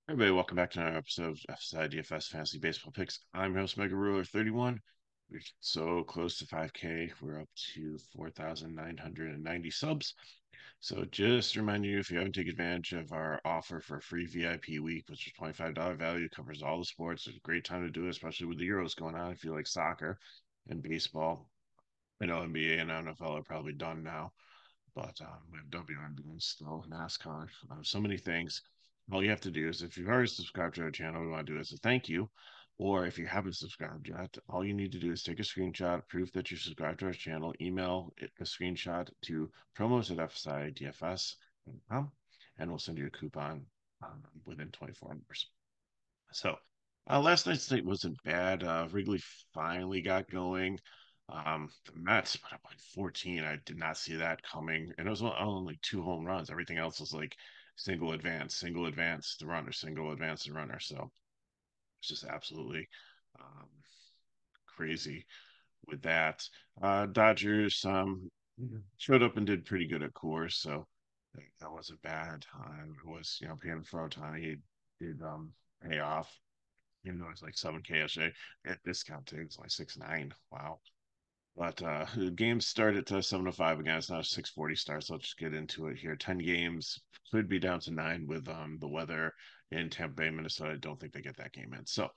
Everybody, welcome back to another episode of FSi DFS Fantasy Baseball Picks. I'm your host Mega Ruler 31. We're so close to 5K. We're up to 4,990 subs. So just remind you, if you haven't taken advantage of our offer for a free VIP week, which is $25 value, covers all the sports. It's a great time to do it, especially with the Euros going on. If you like soccer and baseball, I know NBA and NFL are probably done now, but we have WNBA still, NASCAR, so many things. All you have to do is, if you've already subscribed to our channel, we want to do it as a thank you. Or if you haven't subscribed yet, all you need to do is take a screenshot, proof that you're subscribed to our channel, email a screenshot to promos at FSI DFS.com, and we'll send you a coupon within 24 hours. So last night's slate wasn't bad. Wrigley finally got going. The Mets put up like 14. I did not see that coming, and it was only two home runs. Everything else was like single advance, the runner, single advance, the runner. So it's just absolutely um, crazy with that. Dodgers showed up and did pretty good at course, so that wasn't bad. It was paying for Otani. He did pay off. Even though it's like 7K yesterday, at discount too, it's like 6.9. Wow. But the games start at 7:05 again. It's now a 6:40 start, so let's just get into it here. 10 games could be down to 9 with the weather in Tampa Bay, Minnesota. I don't think they get that game in. So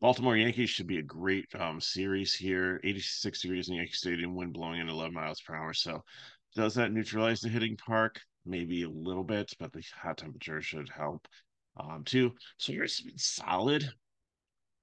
Baltimore Yankees should be a great series here. 86 degrees in Yankee Stadium, wind blowing in 11 miles per hour. So does that neutralize the hitting park? Maybe a little bit, but the hot temperature should help too. So yours has been solid,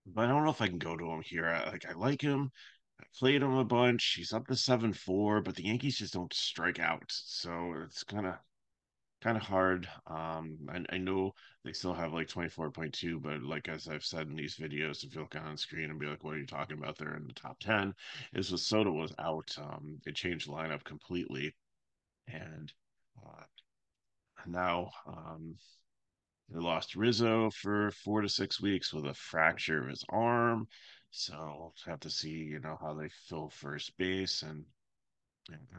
but I don't know if I can go to him here. I like him. I played him a bunch. He's up to 7-4, but the Yankees just don't strike out, so it's kind of hard. I know they still have like 24.2, but like as I've said in these videos, if you look on screen and be like, "What are you talking about?" They're in the top 10. Is with Soto was out. It changed the lineup completely, and uh, now they lost Rizzo for 4 to 6 weeks with a fracture of his arm. So we'll have to see, how they fill first base and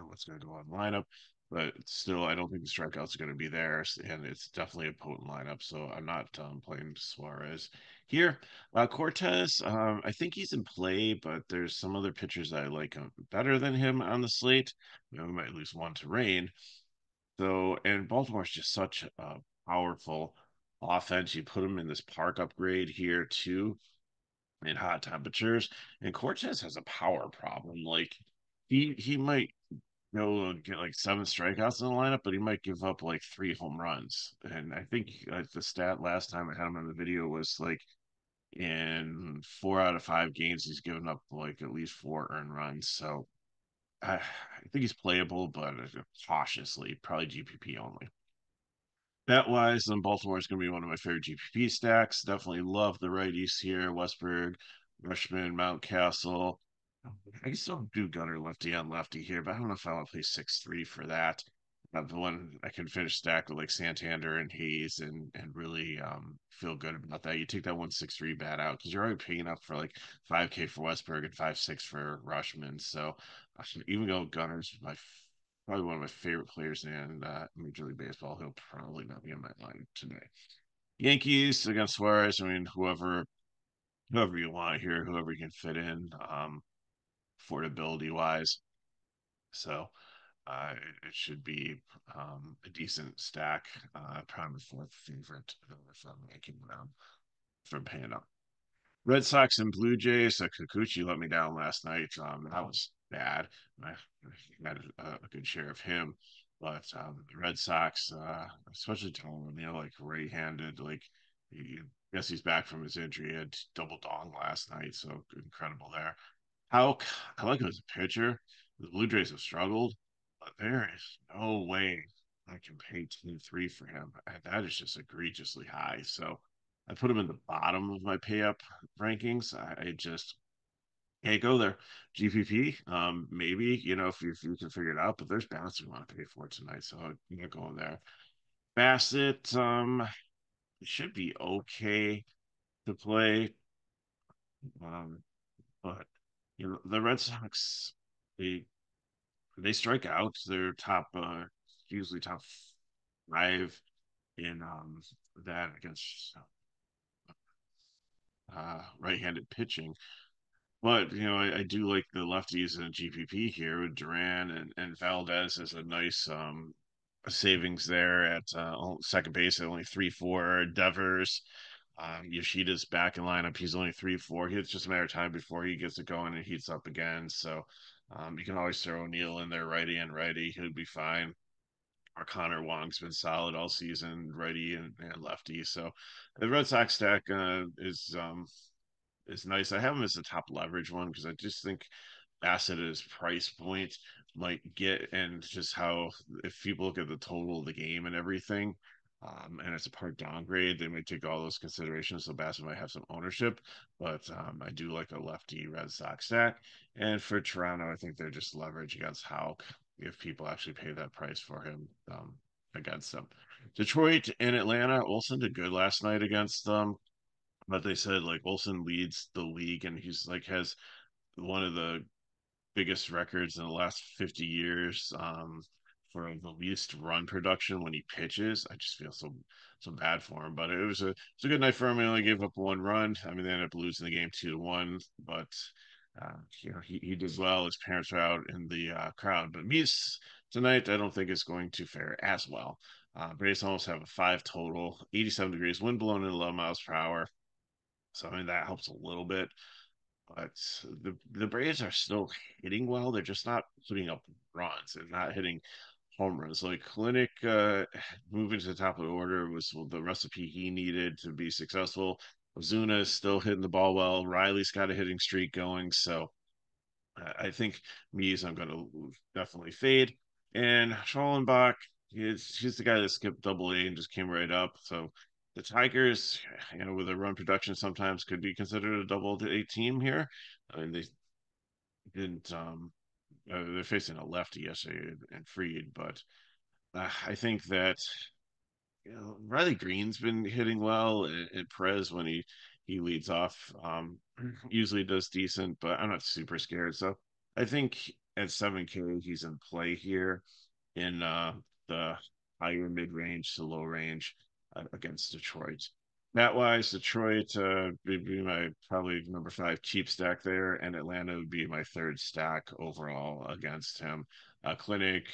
what's going to go on the lineup. But still, I don't think the strikeouts are going to be there, and it's definitely a potent lineup. So I'm not playing Suarez here. Cortez, I think he's in play, but there's some other pitchers that I like better than him on the slate. We might lose one to rain. So, and Baltimore's just such a powerful offense. You put them in this park upgrade here too in hot temperatures, and Cortez has a power problem. Like he might go and get like 7 strikeouts in the lineup, but he might give up like 3 home runs. And I think the stat last time I had him on the video was like in 4 out of 5 games he's given up like at least 4 earned runs. So I think he's playable, but cautiously, probably GPP only. Bet wise, then Baltimore is going to be one of my favorite GPP stacks. Definitely love the righties here. Westberg, Rushman, Mountcastle. I can still do gunner lefty on lefty here, but I don't know if I want to play 6-3 for that. The one I can finish stacked with like Santander and Hayes and really feel good about that. You take that 1-6-3 bat out because you're already paying up for like 5K for Westberg and 5-6 for Rushman. So even though Gunner's probably one of my favorite players in Major League Baseball, he'll probably not be in my line today. Yankees against Suarez. I mean, whoever you want here, whoever you can fit in, affordability wise. So it should be a decent stack. Probably fourth favorite if I'm making around from paying up. Red Sox and Blue Jays. Kikuchi let me down last night. That was bad. I had a good share of him, but the Red Sox, especially Tom, like right-handed, like I guess he's back from his injury. He had double dong last night, so incredible there. How I like him as a pitcher. The Blue Jays have struggled, but there is no way I can pay 2-3 for him. That is just egregiously high. So I put him in the bottom of my pay up rankings. I just can't go there. GPP, maybe, if you can figure it out, but there's balance we want to pay for tonight. So I'm not going there. Bassett, it should be okay to play. Um, but the Red Sox, they they strike out. They're top, usually top 5 in that against. right-handed pitching. But I do like the lefties in GPP here with Duran and Valdez as a nice savings there at second base at only 3-4. Devers, Yoshida's back in lineup. He's only 3-4. It's just a matter of time before he gets it going and heats up again. So you can always throw O'Neill in there, righty and righty. He'll be fine. Our Connor Wong's been solid all season, righty and lefty. So the Red Sox stack is nice. I have him as a top leverage one because I just think asset at his price point might get, and just how, if people look at the total of the game and everything, and it's a part downgrade, they might take all those considerations. So Bassett might have some ownership, but I do like a lefty Red Sox stack. And for Toronto, I think they're just leverage against Houck if people actually pay that price for him against them. Detroit and Atlanta. Olsen did good last night against them, but they said like Olsen leads the league and he's like has one of the biggest records in the last 50 years for the least run production when he pitches. I just feel so bad for him, but it was a good night for him. He only gave up one run. I mean, they ended up losing the game 2-1, but he did well. His parents are out in the crowd, but Mies tonight I don't think is going to fare as well. Braves almost have a 5 total, 87 degrees, wind blowing at 11 miles per hour. So I mean that helps a little bit, but the Braves are still hitting well. They're just not putting up runs. They're not hitting home runs. Like Clinic moving to the top of the order was the recipe he needed to be successful. Ozuna is still hitting the ball well. Riley's got a hitting streak going. So I think Mies I'm going to definitely fade. And Schallenbach, he's the guy that skipped Double A and just came right up. So the Tigers, with a run production, sometimes could be considered a Double A team here. I mean, they didn't. They're facing a lefty yesterday and Freed, but I think that Riley Green's been hitting well, and Perez when he leads off usually does decent, but I'm not super scared. So I think at 7K he's in play here in the higher mid range to low range against Detroit. That wise, Detroit would be my probably number 5 cheap stack there, and Atlanta would be my third stack overall against him. Clinic,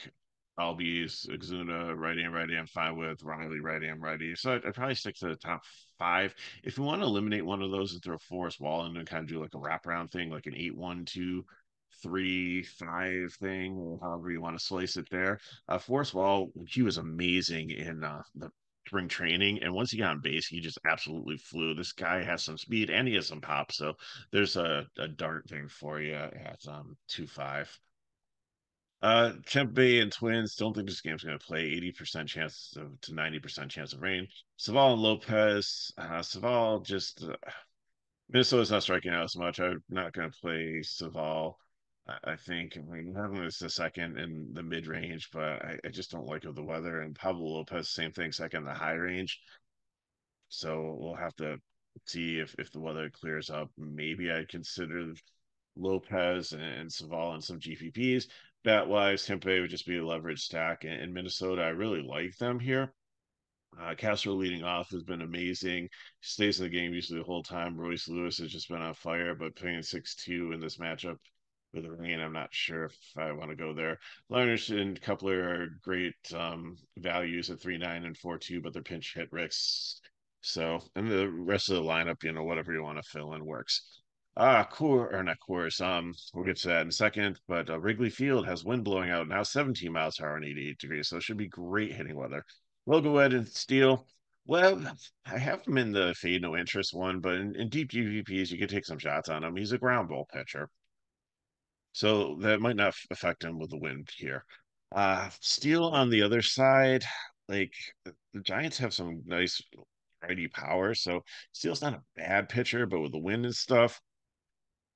Albies, Exuna, righty, I'm fine with. Riley, righty. So I'd probably stick to the top 5. If you want to eliminate one of those and throw Forrest Wall in and kind of do like a wraparound thing, like an 8-1-2-3-5 thing, or however you want to slice it there. Forrest Wall, he was amazing in the spring training, and once he got on base, he just absolutely flew. This guy has some speed and he has some pop, so there's a dart thing for you at 2-5. Tampa Bay and Twins. Don't think this game's going to play. 80% chance to 90% chance of rain. Saval and Lopez. Saval just Minnesota's not striking out as much. I'm not going to play Saval. I think I mean having this a second in the mid range, but I just don't like the weather. And Pablo Lopez, same thing, second in the high range. So we'll have to see if the weather clears up. Maybe I'd consider Lopez and Saval and some GPPs. Bat wise, Tampa would just be a leverage stack. In Minnesota, I really like them here. Castro leading off has been amazing. Stays in the game usually the whole time. Royce Lewis has just been on fire, but playing 6-2 in this matchup with the rain, I'm not sure if I want to go there. Liners and Kepler are great values at 3-9 and 4-2, but they're pinch hit risks. So, and the rest of the lineup, whatever you want to fill in works. Core or not course. We'll get to that in a second. But Wrigley Field has wind blowing out now 17 miles per hour and 88 degrees, so it should be great hitting weather. Logo Ed and Steele. Well, I have him in the fade no interest one, but in deep GPPs, you can take some shots on him. He's a ground ball pitcher, so that might not affect him with the wind here. Steele on the other side, like the Giants have some nice righty power, so Steele's not a bad pitcher, but with the wind and stuff,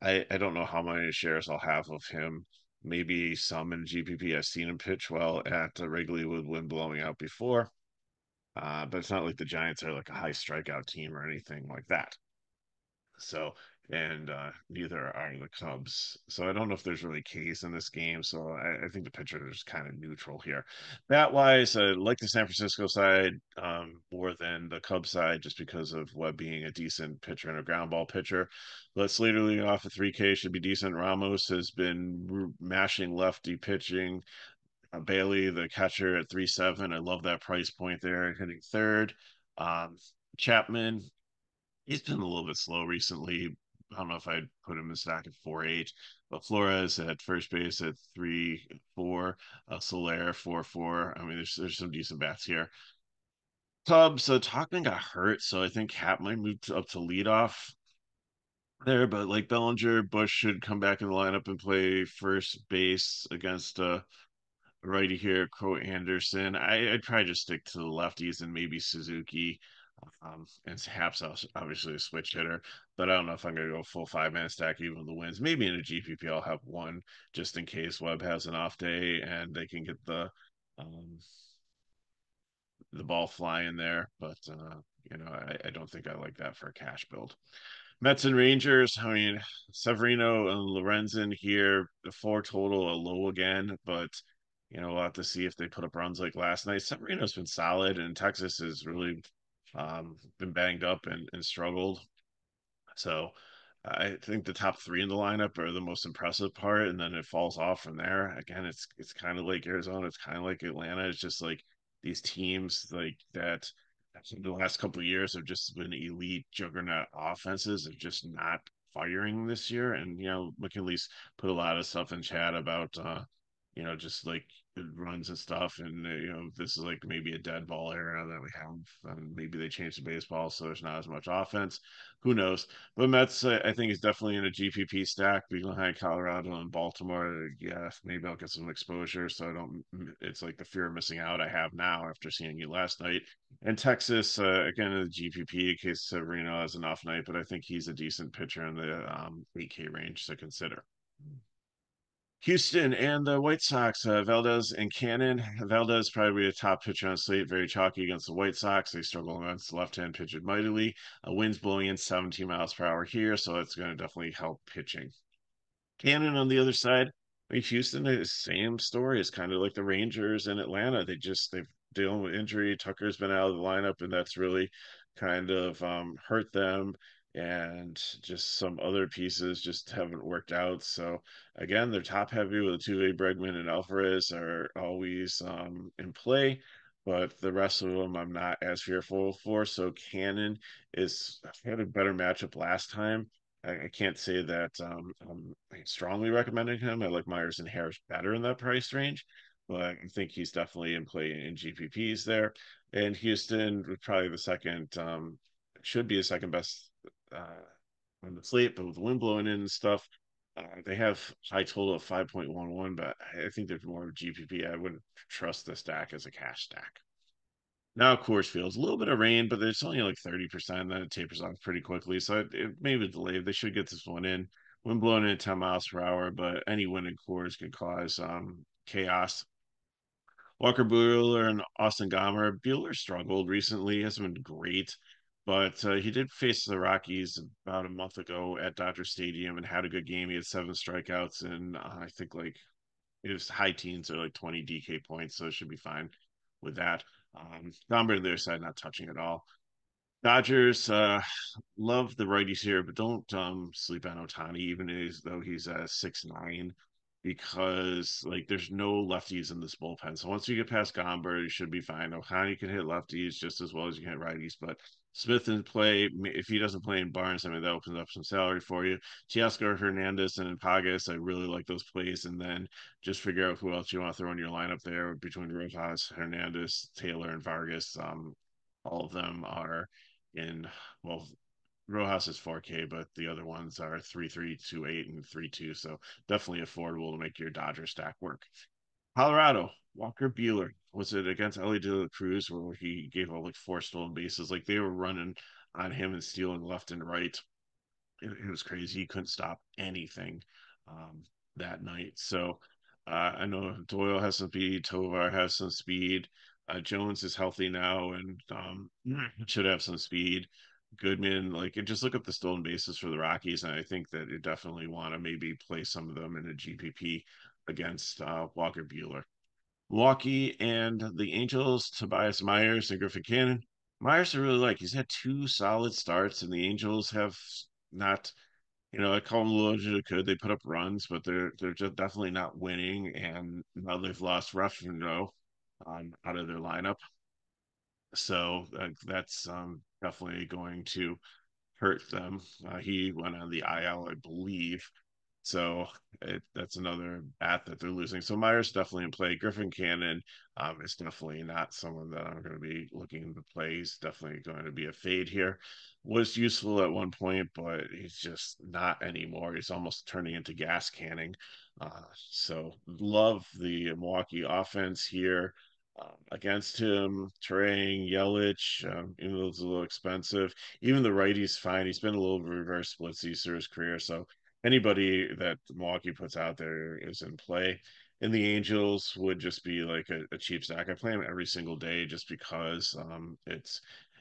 I don't know how many shares I'll have of him. Maybe some in GPP. I've seen him pitch well at Wrigley with wind blowing out before. But it's not like the Giants are like a high strikeout team or anything like that. So and neither are the Cubs. So I don't know if there's really K's in this game. So I think the pitcher is kind of neutral here. Bat wise, I like the San Francisco side more than the Cubs side, just because of Webb being a decent pitcher and a ground ball pitcher. But Slater leading off at 3K should be decent. Ramos has been mashing lefty pitching. Bailey, the catcher, at 3.7. I love that price point there, hitting third. Um, Chapman, he's been a little bit slow recently. I don't know if I'd put him in stack at 4.8, but Flores at first base at 3.4, Soler 4.4. I mean, there's some decent bats here. Cubs, so Talkman got hurt, so I think Cap might move up to leadoff there, but like Bellinger, Bush should come back in the lineup and play first base against righty here, Crow Anderson. I'd probably just stick to the lefties and maybe Suzuki. And Haps obviously a switch hitter, but I don't know if I'm going to go full 5 man stack even with the wins. Maybe in a GPP I'll have one just in case Webb has an off day and they can get um, the ball flying there. But I don't think I like that for a cash build. Mets and Rangers. I mean, Severino and Lorenzen here, the four total, a low again, but we'll have to see if they put up runs like last night. Severino's been solid, and Texas has really been banged up and struggled. So I think the top three in the lineup are the most impressive part, and then it falls off from there. Again, it's kind of like Arizona, it's kind of like Atlanta. It's just like these teams like that. The last couple of years have just been elite juggernaut offenses, are just not firing this year. And McKinley's put a lot of stuff in chat about just like runs and stuff. And this is like maybe a dead ball era that we have. And maybe they changed the baseball, so there's not as much offense. Who knows? But Mets, I think, is definitely in a GPP stack behind Colorado and Baltimore. Yeah, maybe I'll get some exposure, so I don't. It's like the fear of missing out I have now after seeing you last night. And Texas, again, in the GPP, in case Severino has an off night, but I think he's a decent pitcher in the 8K range to consider. Houston and the White Sox, Valdez and Cannon. Valdez probably a top pitcher on slate, very chalky against the White Sox. They struggle against the left-hand pitcher mightily. Wind's blowing in 17 miles per hour here, so that's going to definitely help pitching. Cannon on the other side, I mean, Houston is the same story. It's kind of like the Rangers in Atlanta. They've dealing with injury. Tucker's been out of the lineup, and that's really kind of hurt them. And just some other pieces just haven't worked out. So again, they're top heavy with the two-way Bregman and Alvarez are always in play, but the rest of them I'm not as fearful for. So Cannon is had a better matchup last time. I can't say that I'm strongly recommending him. I like Myers and Harris better in that price range, but I think he's definitely in play in GPPs there. And Houston was probably the second, should be the second best on the slate, but with the wind blowing in and stuff, they have high total of 5.11, but I think there's more of GPP. I wouldn't trust the stack as a cash stack. Now Coors Field's a little bit of rain, but it's only like 30%. Then it tapers off pretty quickly. So it may be delayed. They should get this one in. Wind blowing in at 10 miles per hour, but any wind in Coors can cause chaos. Walker Buehler and Austin Gomber. Buehler struggled recently. He hasn't been great, but he did face the Rockies about a month ago at Dodger Stadium and had a good game. He had 7 strikeouts and I think like it was high teens or like 20 DK points, so it should be fine with that. Gomber on their side not touching at all. Dodgers love the righties here, but don't sleep on Otani, even as though he's 6'9", because like there's no lefties in this bullpen. So once you get past Gomber, you should be fine. Otani can hit lefties just as well as you can hit righties, but Smith in play, if he doesn't play in Barnes, I mean that opens up some salary for you. Teoscar Hernandez and Pagas, I really like those plays, and then just figure out who else you want to throw in your lineup there between Rojas, Hernandez, Taylor, and Vargas. All of them are in, well, Rojas is 4K, but the other ones are 3.328 and 3.2. So definitely affordable to make your Dodger stack work. Colorado, Walker Buehler. Was it against Ellie De La Cruz where he gave up like 4 stolen bases? Like they were running on him and stealing left and right. It was crazy. He couldn't stop anything um, that night. So I know Doyle has some speed. Tovar has some speed. Jones is healthy now and should have some speed. Goodman. Like, and just look up the stolen bases for the Rockies, and I think that you definitely want to maybe play some of them in a GPP against Walker Bueller. Milwaukee and the Angels, Tobias Myers and Griffin Cannon. Myers I really like. He's had two solid starts, and the Angels have not. I call them a little good. They put up runs, but they're just definitely not winning. And now they've lost Ruffino out of their lineup, so that's definitely going to hurt them. He went on the IL, I believe. So that's another bat that they're losing. So Myers definitely in play. Griffin Cannon is definitely not someone that I'm going to be looking to play. He's definitely going to be a fade here. Was useful at one point, but he's just not anymore. He's almost turning into gas canning. So love the Milwaukee offense here. Against him, Terang, Yelich, even though it's a little expensive, even the righty's fine. He's been a little reverse splitsies through his career, so anybody that Milwaukee puts out there is in play. And the Angels would just be like a cheap stack. I play them every single day just because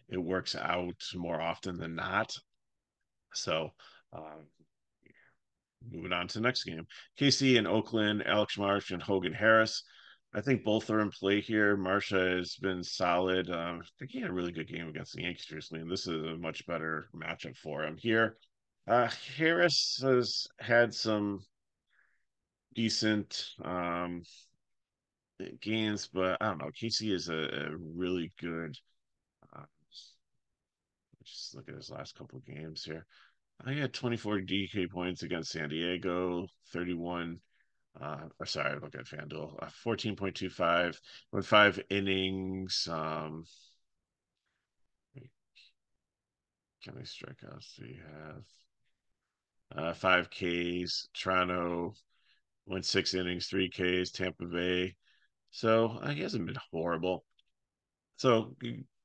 it works out more often than not. So um, moving on to the next game. KC and Oakland, Alex Marsh and Hogan Harris. I think both are in play here. Marsha has been solid. I think he had a really good game against the Yankees recently, and this is a much better matchup for him here. Harris has had some decent games, but I don't know. Casey is a really good. Uh, just look at his last couple of games here. He had 24 DK points against San Diego, 31. Or sorry, look at FanDuel. 14.25 with 5 innings. How many strikeouts do you have? 5 Ks. Toronto went 6 innings, 3 Ks. Tampa Bay. So he hasn't been horrible. So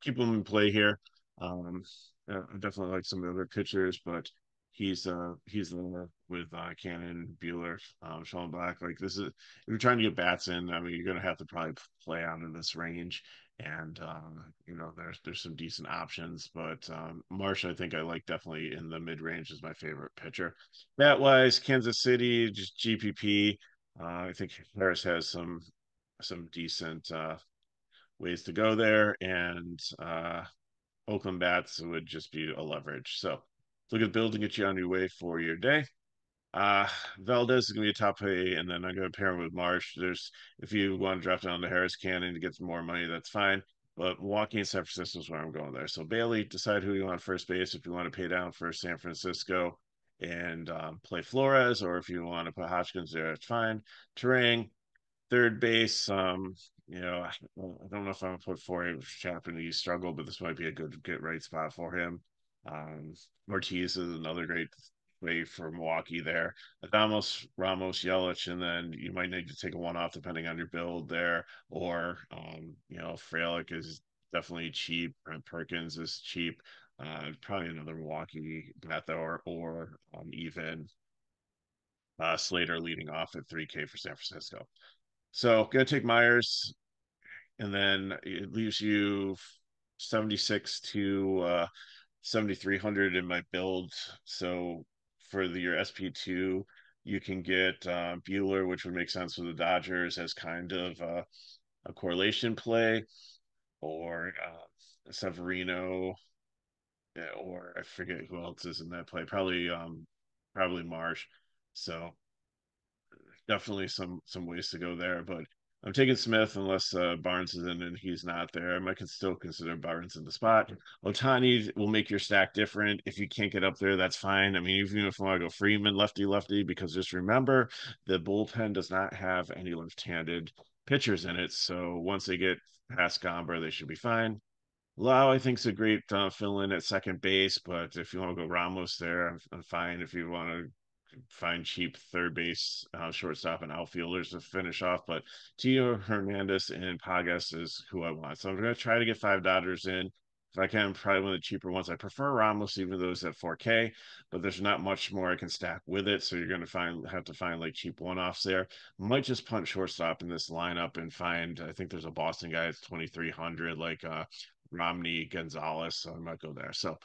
keep him in play here. Um, I definitely like some of the other pitchers, but he's with Cannon, Bueller, Sean Black. Like this is if you're trying to get bats in, I mean you're gonna have to probably play out in this range. And there's some decent options, but Marsh I think I like definitely in the mid range is my favorite pitcher. Bat wise, Kansas City just GPP. I think Harris has some decent ways to go there, and Oakland bats would just be a leverage. So look at building it you on your way for your day. Uh, Valdez is going to be a top pay, and then I'm going to pair him with Marsh. There's if you want to drop down to Harris Cannon to get some more money, that's fine. But Milwaukee and San Francisco is where I'm going there. So Bailey, decide who you want first base. If you want to pay down for San Francisco and play Flores, or if you want to put Hodgkins there, it's fine. Terang, third base, I don't know if I'm gonna put Four Chapman. He struggled, but this might be a good get right spot for him. Um, Ortiz is another great way for Milwaukee there. Adamos, Ramos, Yelich, and then you might need to take a one off depending on your build there. Or Frelick is definitely cheap. Brent Perkins is cheap. Probably another Milwaukee bet there, or even Slater leading off at 3K for San Francisco. So gonna take Myers, and then it leaves you 76 to 7,300 in my build. So for your SP2, you can get Bueller, which would make sense for the Dodgers as kind of a correlation play, or Severino, or I forget who else is in that play. Probably Marsh. So definitely some ways to go there, but I'm taking Smith unless Barnes is in and he's not there. I might still consider Barnes in the spot. Otani will make your stack different. If you can't get up there, that's fine. I mean, even if you want to go Freeman, lefty, lefty, because just remember the bullpen does not have any left-handed pitchers in it. So once they get past Gomber, they should be fine. Lau, I think, is a great fill in at second base, but if you want to go Ramos there, I'm fine. If you want to find cheap third base, shortstop, and outfielders to finish off. But Tio Hernandez and Pagas is who I want. So I'm going to try to get $5 in. If I can, probably one of the cheaper ones. I prefer Ramos, even though it's at 4K, but there's not much more I can stack with it. So you're going to have to find like cheap one offs there. Might just punt shortstop in this lineup and find, I think there's a Boston guy that's 2,300, like Romney, Gonzalez, so I might go there. So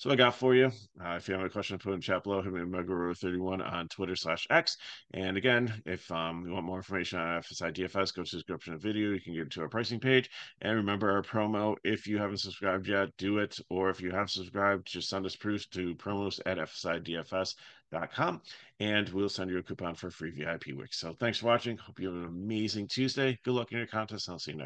I got for you. If you have any question, put in chat below. Hit me at Megaro31 on Twitter/X. And again, if you want more information on FSi DFS, go to the description of the video. You can get to our pricing page. And remember our promo. If you haven't subscribed yet, do it. Or if you have subscribed, just send us proofs to promos@FSiDFS.com, and we'll send you a coupon for free VIP week. So thanks for watching. Hope you have an amazing Tuesday. Good luck in your contest, and I'll see you next.